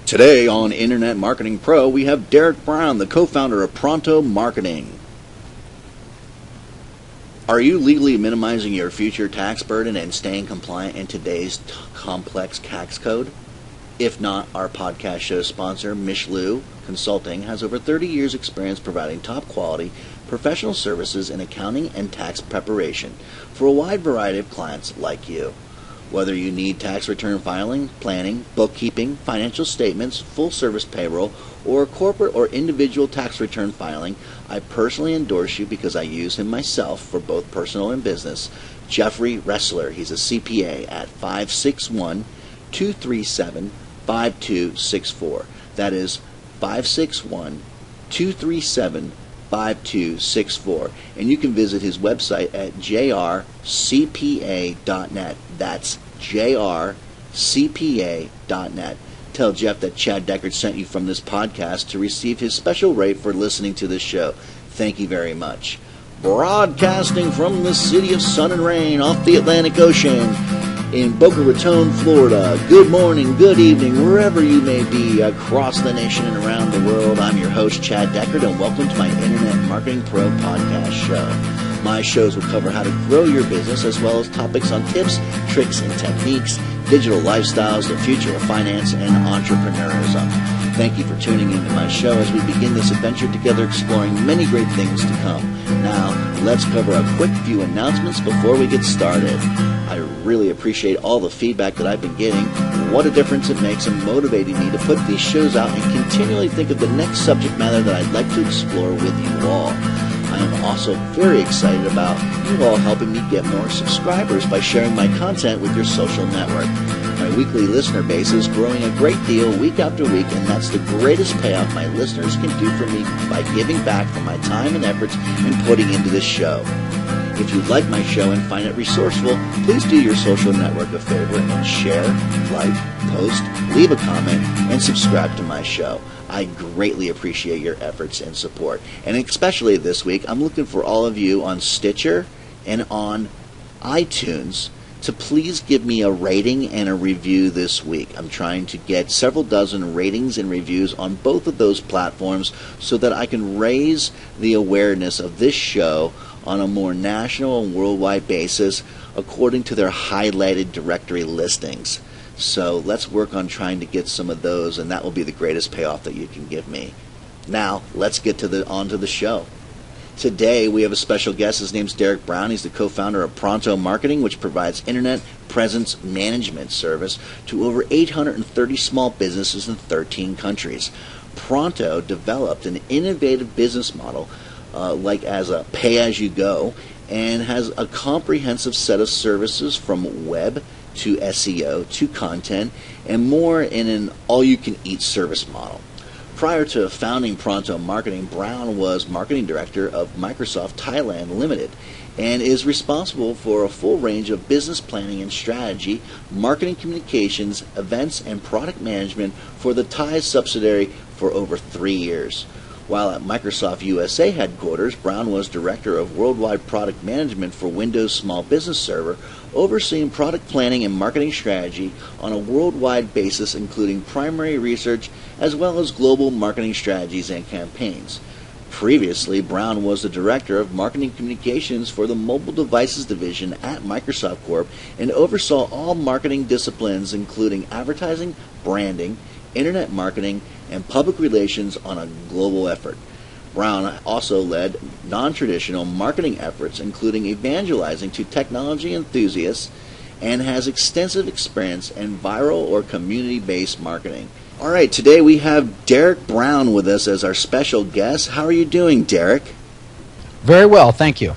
Today on Internet Marketing Pro, we have Derek Brown, the co-founder of Pronto Marketing. Are you legally minimizing your future tax burden and staying compliant in today's complex tax code? If not, our podcast show sponsor, Michelou Consulting, has over 30 years' experience providing top-quality professional services in accounting and tax preparation for a wide variety of clients like you. Whether you need tax return filing, planning, bookkeeping, financial statements, full-service payroll, or corporate or individual tax return filing, I personally endorse you because I use him myself for both personal and business. Jeffrey Ressler, he's a CPA at 561-237-5264. That is 561-237-5264. And you can visit his website at jrcpa.net. That's jrcpa.net. Tell Jeff that Chad Deckard sent you from this podcast to receive his special rate for listening to this show. Thank you very much. Broadcasting from the city of sun and rain off the Atlantic Ocean in Boca Raton, Florida. Good morning, good evening, wherever you may be across the nation and around the world. I'm your host, Chad Deckard, and welcome to my Internet Marketing Pro podcast show. My shows will cover how to grow your business as well as topics on tips, tricks, and techniques, digital lifestyles, the future of finance, and entrepreneurism. Thank you for tuning into my show as we begin this adventure together exploring many great things to come. Now, let's cover a quick few announcements before we get started. I really appreciate all the feedback that I've been getting. What a difference it makes in motivating me to put these shows out and continually think of the next subject matter that I'd like to explore with you all. I am also very excited about you all helping me get more subscribers by sharing my content with your social network. My weekly listener base is growing a great deal week after week, and that's the greatest payout my listeners can do for me by giving back for my time and efforts in putting into this show. If you like my show and find it resourceful, please do your social network a favor and share, like, post, leave a comment, and subscribe to my show. I greatly appreciate your efforts and support. And especially this week, I'm looking for all of you on Stitcher and on iTunes to please give me a rating and a review this week. I'm trying to get several dozen ratings and reviews on both of those platforms so that I can raise the awareness of this show on a more national and worldwide basis according to their highlighted directory listings. So let's work on trying to get some of those, and that will be the greatest payoff that you can give me. Now, let's get onto the show. Today, we have a special guest. His name's Derek Brown. He's the co-founder of Pronto Marketing, which provides internet presence management service to over 830 small businesses in 13 countries. Pronto developed an innovative business model like as a pay-as-you-go, and has a comprehensive set of services from web to SEO to content and more in an all-you-can-eat service model. Prior to founding Pronto Marketing, Brown was marketing director of Microsoft Thailand Limited and is responsible for a full range of business planning and strategy, marketing communications, events, and product management for the Thai subsidiary for over 3 years. While at Microsoft USA headquarters, Brown was Director of Worldwide Product Management for Windows Small Business Server, overseeing product planning and marketing strategy on a worldwide basis, including primary research as well as global marketing strategies and campaigns. Previously, Brown was the Director of Marketing Communications for the Mobile Devices Division at Microsoft Corp. And oversaw all marketing disciplines, including advertising, branding, internet marketing, and public relations on a global effort. Brown also led non-traditional marketing efforts, including evangelizing to technology enthusiasts, and has extensive experience in viral or community-based marketing. All right, today we have Derek Brown with us as our special guest. How are you doing, Derek? Very well, thank you.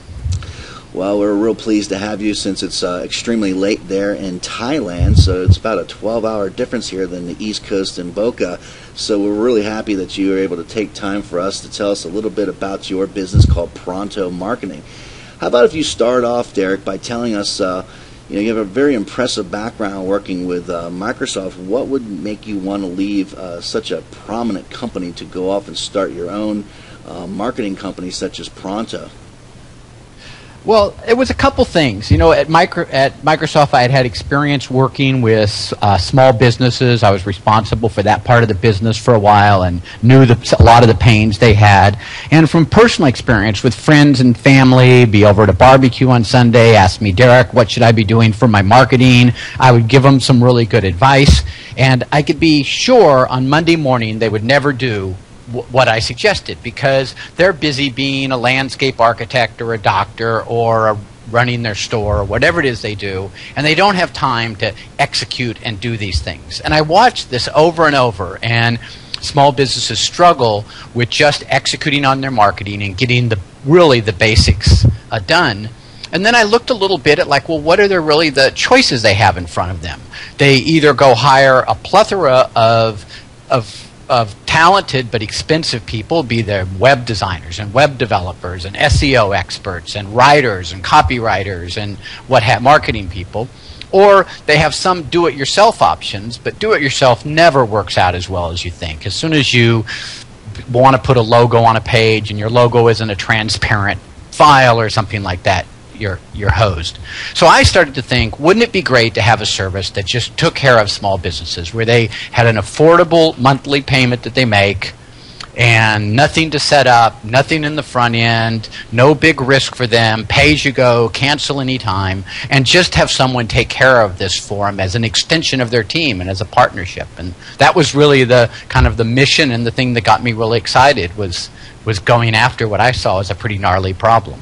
Well, we're real pleased to have you since it's extremely late there in Thailand, so it's about a 12-hour difference here than the East Coast in Boca. So we're really happy that you were able to take time for us to tell us a little bit about your business called Pronto Marketing. How about if you start off, Derek, by telling us, you have a very impressive background working with Microsoft. What would make you want to leave such a prominent company to go off and start your own marketing company such as Pronto? Well, it was a couple things. At Microsoft, I had experience working with small businesses. I was responsible for that part of the business for a while and knew a lot of the pains they had. And from personal experience with friends and family, be over at a barbecue on Sunday, ask me, Derek, what should I be doing for my marketing? I would give them some really good advice. And I could be sure on Monday morning they would never do what I suggested, because they're busy being a landscape architect or a doctor or running their store or whatever it is they do, and they don't have time to execute and do these things. And I watched this over and over, and small businesses struggle with just executing on their marketing and getting the basics done. And then I looked a little bit at what are really the choices they have in front of them? They either go hire a plethora of talented but expensive people, be they web designers and web developers and SEO experts and writers and copywriters and marketing people, or they have some do-it-yourself options, but do-it-yourself never works out as well as you think. As soon as you want to put a logo on a page and your logo isn't a transparent file or something like that, you're hosed. So I started to think, wouldn't it be great to have a service that just took care of small businesses, where they had an affordable monthly payment that they make and nothing to set up, nothing in the front end, no big risk for them, pay as you go, cancel anytime, and just have someone take care of this for them as an extension of their team and as a partnership. And that was really the kind of the mission, and the thing that got me really excited was going after what I saw as a pretty gnarly problem.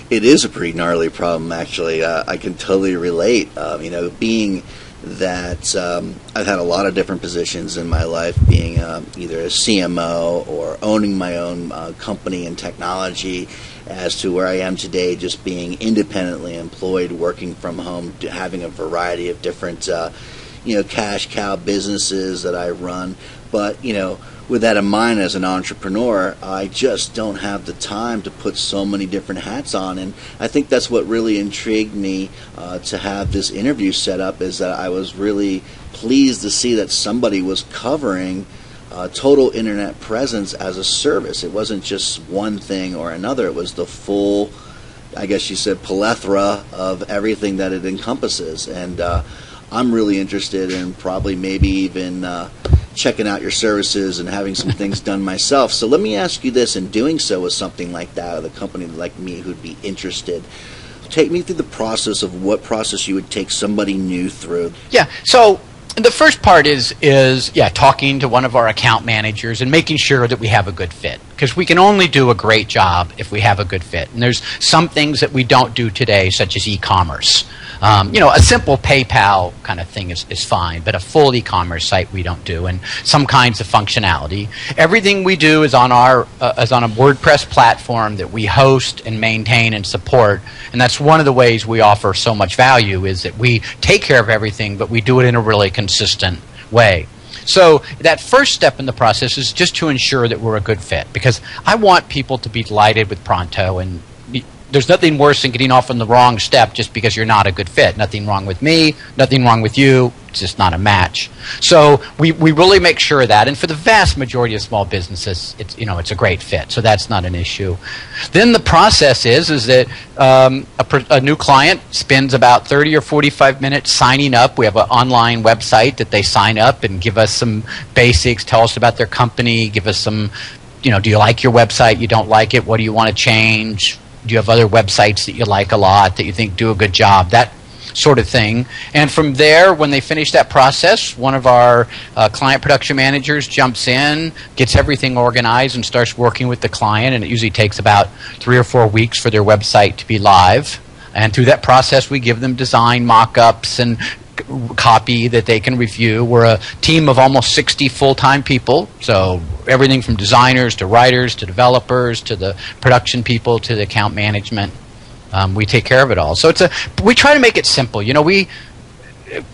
It is a pretty gnarly problem, actually. I can totally relate. Being that I've had a lot of different positions in my life, being either a CMO or owning my own company in technology, as to where I am today, just being independently employed, working from home, having a variety of different, cash cow businesses that I run. But, with that in mind, as an entrepreneur, I just don't have the time to put so many different hats on. And I think that's what really intrigued me to have this interview set up, is that I was really pleased to see that somebody was covering total internet presence as a service. It wasn't just one thing or another. It was the full, I guess you said, plethora of everything that it encompasses. And I'm really interested in probably maybe even checking out your services and having some things done myself. So let me ask you this: in doing so with something like that, with a company like me who'd be interested, take me through the process of what process you would take somebody new through. Yeah, so the first part is talking to one of our account managers and making sure that we have a good fit, because we can only do a great job if we have a good fit. And there's some things that we don't do today, such as e-commerce. A simple PayPal kind of thing is fine, but a full e-commerce site we don't do, and some kinds of functionality. Everything we do is on a WordPress platform that we host and maintain and support, and that's one of the ways we offer so much value, is that we take care of everything, but we do it in a really consistent way. So that first step in the process is just to ensure that we're a good fit, because I want people to be delighted with Pronto, and there's nothing worse than getting off on the wrong step just because you're not a good fit. Nothing wrong with me, nothing wrong with you, it's just not a match. So we really make sure of that, and for the vast majority of small businesses, it's a great fit, so that's not an issue. Then the process is that a new client spends about 30 or 45 minutes signing up. We have an online website that they sign up and give us some basics, tell us about their company, give us some, do you like your website, you don't like it, what do you want to change? Do you have other websites that you like a lot, that you think do a good job? That sort of thing. And from there, when they finish that process, one of our client production managers jumps in, gets everything organized, and starts working with the client. And it usually takes about 3 or 4 weeks for their website to be live. And through that process, we give them design mock-ups and copy that they can review. We're a team of almost 60 full-time people, so everything from designers to writers to developers to the production people to the account management. We take care of it all. So we try to make it simple.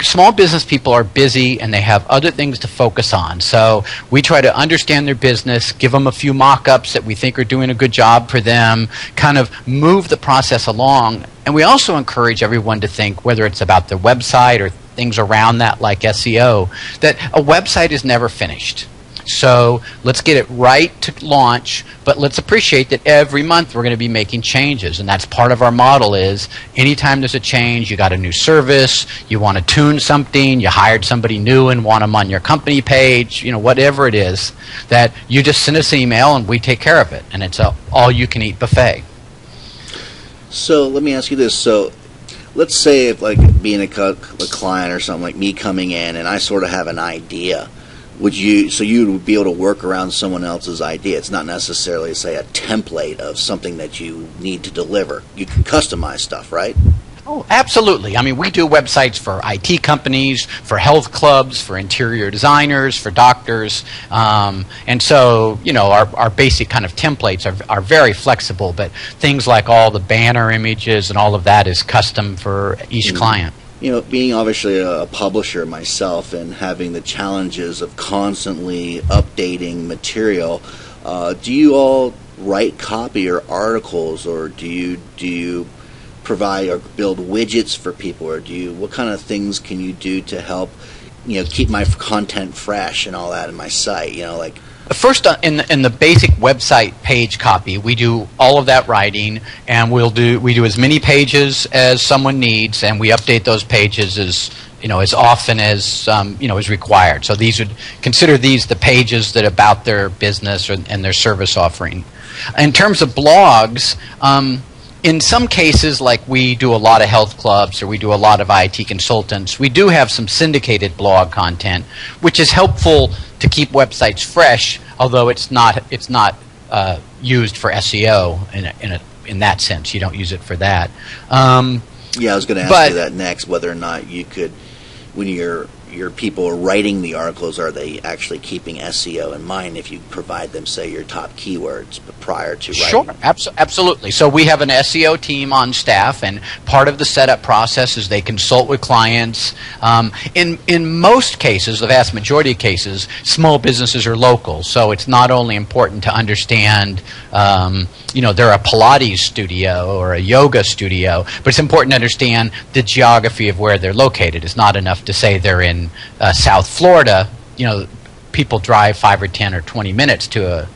Small business people are busy and they have other things to focus on. So we try to understand their business, give them a few mock-ups that we think are doing a good job for them, kind of move the process along. And we also encourage everyone to think, whether it's about their website or things around that like SEO, that a website is never finished. So let's get it right to launch, but let's appreciate that every month we're going to be making changes. And that's part of our model is anytime there's a change, you got a new service, you want to tune something, you hired somebody new and want them on your company page, whatever it is, that you just send us an email and we take care of it. And it's a all-you-can-eat buffet. So let me ask you this. So let's say if, like, being a client or something, like me coming in and I sort of have an idea, you would be able to work around someone else's idea. It's not necessarily, say, a template of something that you need to deliver. You can customize stuff, right? Oh, absolutely. I mean, we do websites for IT companies, for health clubs, for interior designers, for doctors. And so, our basic kind of templates are very flexible, but things like all the banner images and all of that is custom for each client. Being obviously a publisher myself and having the challenges of constantly updating material, do you all write copy or articles, or do you provide or build widgets for people, or what kind of things can you do to help keep my content fresh and all that in my site? First, in the basic website page copy, we do all of that writing, and we do as many pages as someone needs, and we update those pages as often as is required. So consider these the pages that about their business and their service offering. In terms of blogs, in some cases, like we do a lot of health clubs or we do a lot of IT consultants, we do have some syndicated blog content, which is helpful to keep websites fresh, although it's not used for SEO in that sense. You don't use it for that. Yeah, I was going to ask you that next, whether or not you could, when your people are writing the articles, are they actually keeping SEO in mind if you provide them, say, your top keywords prior to writing? Sure, absolutely. So we have an SEO team on staff, and part of the setup process is they consult with clients. In most cases, the vast majority of cases, small businesses are local, so it's not only important to understand they're a Pilates studio or a yoga studio, but it's important to understand the geography of where they're located. It's not enough to say they're in South Florida. People drive 5 or 10 or 20 minutes to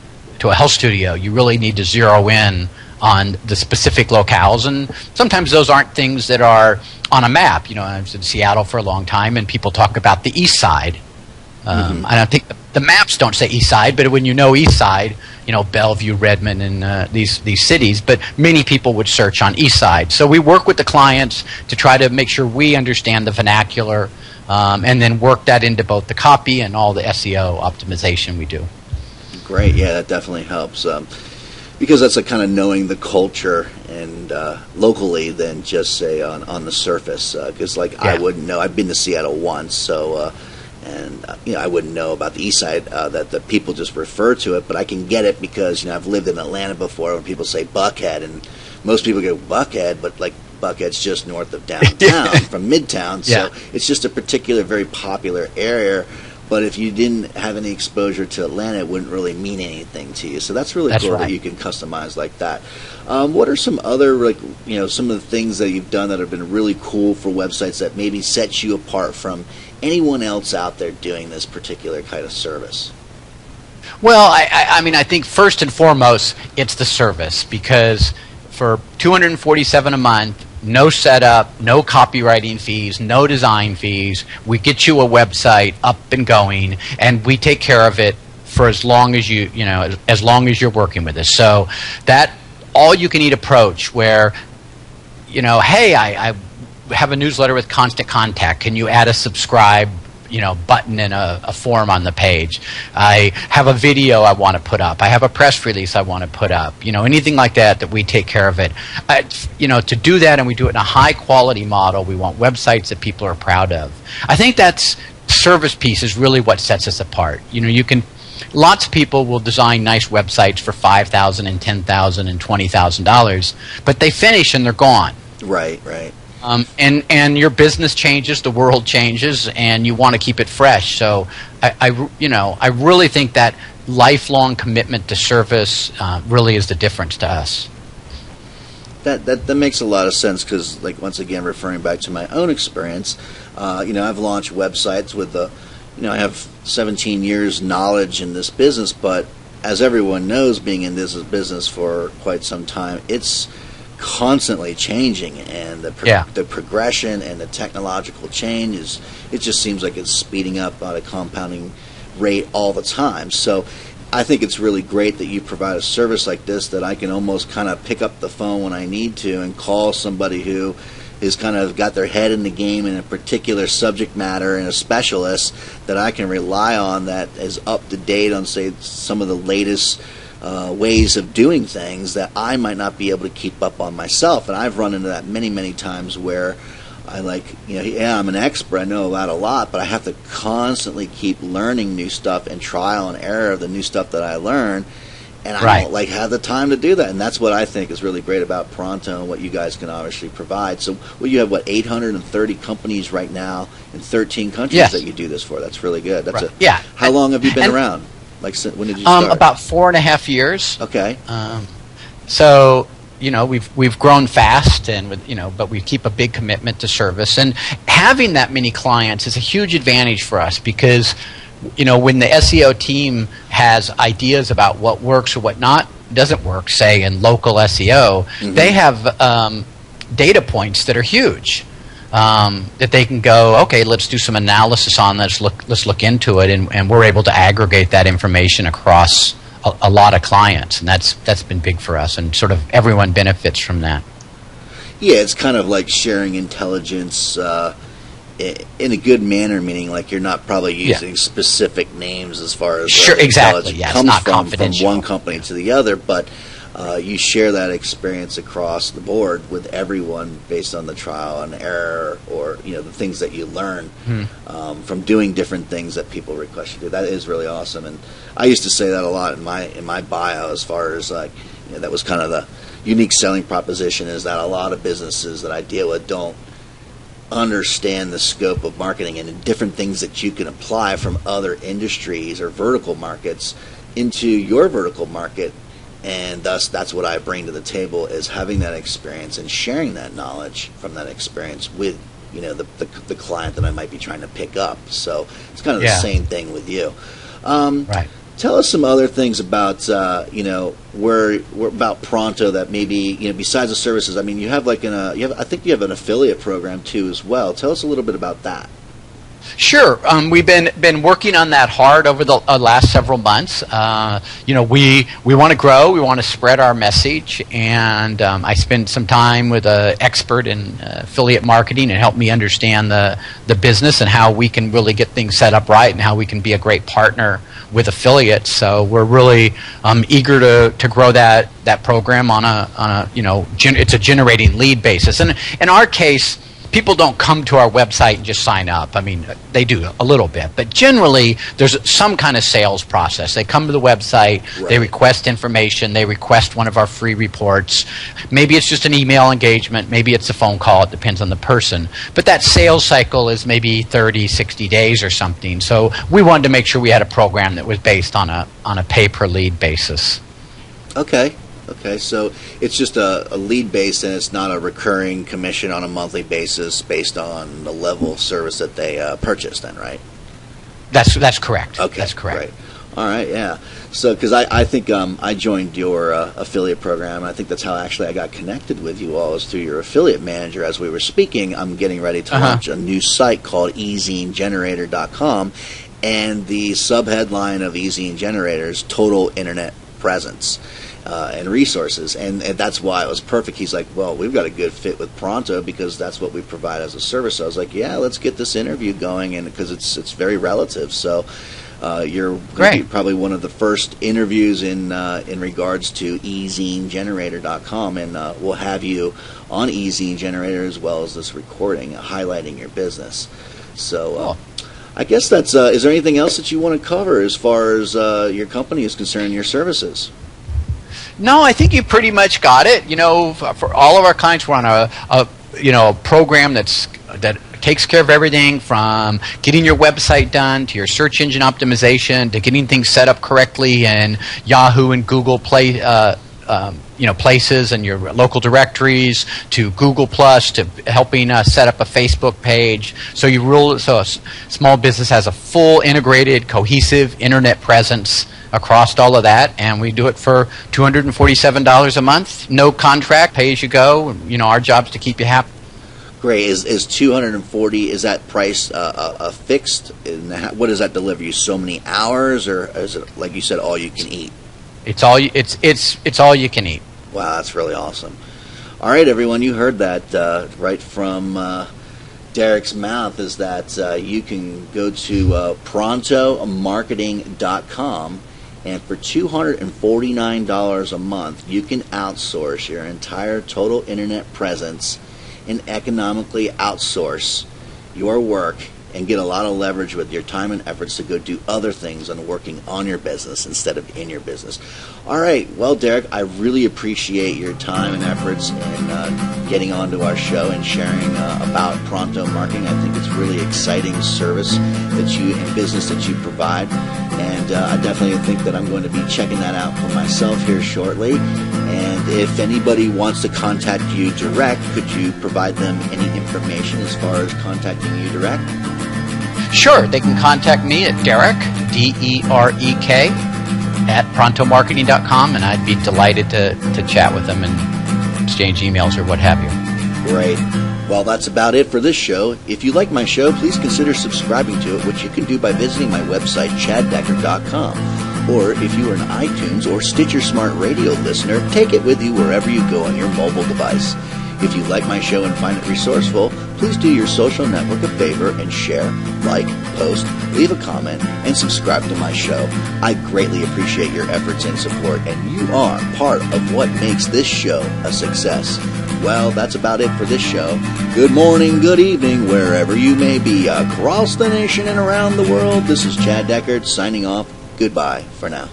a health studio. You really need to zero in on the specific locales, and sometimes those aren't things that are on a map. I was in Seattle for a long time, and people talk about the East Side. I don't think the maps don't say East Side, but when East Side, Bellevue, Redmond, and these cities, but many people would search on East Side. So we work with the clients to try to make sure we understand the vernacular, and then work that into both the copy and all the SEO optimization we do. Great, yeah, that definitely helps. Because that's a kind of knowing the culture and locally than just say on the surface. Because I wouldn't know. I've been to Seattle once, so I wouldn't know about the East Side that the people just refer to it, but I can get it because I've lived in Atlanta before when people say Buckhead, and most people go Buckhead, but Buckhead's just north of downtown from Midtown, so it's just a particular very popular area. But if you didn't have any exposure to Atlanta, it wouldn't really mean anything to you. So that's really cool that you can customize like that. What are some other, some of the things that you've done that have been really cool for websites that maybe sets you apart from anyone else out there doing this particular kind of service? Well, I think first and foremost, it's the service, because for $247 a month, no setup, no copywriting fees, no design fees, we get you a website up and going, and we take care of it for as long as as long as you're working with us. So that all-you-can-eat approach, where hey, I have a newsletter with constant contact. Can you add a subscribe button and a form on the page? I have a video I want to put up. I have a press release I want to put up. Anything like that we take care of it. To do that, and we do it in a high quality model. We want websites that people are proud of. I think that's service piece is really what sets us apart. Lots of people will design nice websites for $5,000 and $10,000 and $20,000, but they finish and they're gone. Right. And your business changes, the world changes, and you want to keep it fresh. So I really think that lifelong commitment to service really is the difference to us. That makes a lot of sense, because once again, referring back to my own experience, I've launched websites with the I have 17 years knowledge in this business, but as everyone knows, being in this business for quite some time, it's constantly changing, and the progression and the technological change it just seems like it's speeding up at a compounding rate all the time. So I think it's really great that you provide a service like this, that I can almost kind of pick up the phone when I need to and call somebody who is kind of got their head in the game in a particular subject matter, and a specialist that I can rely on that is up to date on, say, some of the latest ways of doing things that I might not be able to keep up on myself. And I've run into that many, many times where I'm an expert, I know about a lot, but I have to constantly keep learning new stuff and trial and error of the new stuff that I learn. And I don't have the time to do that. And that's what I think is really great about Pronto and what you guys can obviously provide. So you have, 830 companies right now in 13 countries that you do this for. That's really good. That's How long have you been around? When did you start? About 4.5 years. Okay. So, we've grown fast, and but we keep a big commitment to service. And having that many clients is a huge advantage for us, because when the SEO team has ideas about what works or what doesn't work, say in local SEO, they have data points that are huge, that they can go, okay, let's do some analysis on this, let's look into it, and we're able to aggregate that information across a lot of clients, and that's been big for us, and sort of everyone benefits from that. Yeah, it's kind of like sharing intelligence in a good manner, meaning like you're not probably using specific names as far as exactly. Yeah, comes it's not from confidential. one company to the other, but you share that experience across the board with everyone based on the trial and error, or the things that you learn from doing different things that people request you to do. That is really awesome, and I used to say that a lot in my bio, as far as that was kind of the unique selling proposition, is that a lot of businesses that I deal with don't understand the scope of marketing and the different things that you can apply from other industries or vertical markets into your vertical market. And thus, that's what I bring to the table, is having that experience and sharing that knowledge from that experience with the client that I might be trying to pick up. So it's kind of the same thing with you. Right. Tell us some other things about where about Pronto, that maybe besides the services. I mean, you have I think you have an affiliate program too as well. Tell us a little bit about that. Sure. We've been working on that hard over the last several months. We want to grow. We want to spread our message, and I spent some time with an expert in affiliate marketing and helped me understand the business and how we can really get things set up right, and how we can be a great partner with affiliates. So we're really eager to grow that program on a it's a generating lead basis. And in our case, people don't come to our website and just sign up. I mean, they do a little bit, but generally there's some kind of sales process. They come to the website, they request information, they request one of our free reports. Maybe it's just an email engagement, maybe it's a phone call, it depends on the person. But that sales cycle is maybe 30, 60 days or something. So we wanted to make sure we had a program that was based on a pay-per-lead basis. Okay, so it's just a lead base, and it's not a recurring commission on a monthly basis based on the level of service that they purchase then, right? That's correct. Okay, that's correct. Right. All right, yeah. So, because I think I joined your affiliate program, and I think that's how actually I got connected with you all, is through your affiliate manager. As we were speaking, I'm getting ready to launch a new site called eZineGenerator.com, and the subheadline of eZine Generator is Total Internet Presence. And resources, and that's why it was perfect. He's like, well, we've got a good fit with Pronto because that's what we provide as a service. So I was like, yeah, let's get this interview going, and because it's very relative. So you're going to be probably one of the first interviews in regards to eZineGenerator.com, and we'll have you on eZine Generator as well as this recording highlighting your business. So I guess that's is there anything else that you want to cover as far as your company is concerned, your services? No, I think you pretty much got it. For all of our clients, we're on a program that takes care of everything from getting your website done to your search engine optimization to getting things set up correctly in Yahoo and Google Play places and your local directories, to Google Plus, to helping set up a Facebook page. So a small business has a full, integrated, cohesive internet presence across all of that, and we do it for $247 a month. No contract, pay as you go. Our job's to keep you happy. Great. Is 240, is that price fixed? What does that deliver you? So many hours, or is it, like you said, all you can eat? It's all you can eat. Wow, that's really awesome. All right, everyone, you heard that right from Derek's mouth, is that you can go to prontomarketing.com, and for $249 a month, you can outsource your entire total internet presence and economically outsource your work and get a lot of leverage with your time and efforts to go do other things and working on your business instead of in your business. All right. Well, Derek, I really appreciate your time and efforts in getting onto our show and sharing about Pronto Marketing. I think it's really exciting service that you and business that you provide. And I definitely think that I'm going to be checking that out for myself here shortly. And if anybody wants to contact you direct, could you provide them any information as far as contacting you direct? Sure. They can contact me at Derek, D-E-R-E-K, at prontomarketing.com, and I'd be delighted to chat with them and exchange emails or what have you. Great. Well, that's about it for this show. If you like my show, please consider subscribing to it, which you can do by visiting my website, chaddeckard.com. Or if you are an iTunes or Stitcher Smart Radio listener, take it with you wherever you go on your mobile device. If you like my show and find it resourceful, please do your social network a favor and share, like, post, leave a comment, and subscribe to my show. I greatly appreciate your efforts and support, and you are part of what makes this show a success. Well, that's about it for this show. Good morning, good evening, wherever you may be across the nation and around the world. This is Chad Deckard signing off. Goodbye for now.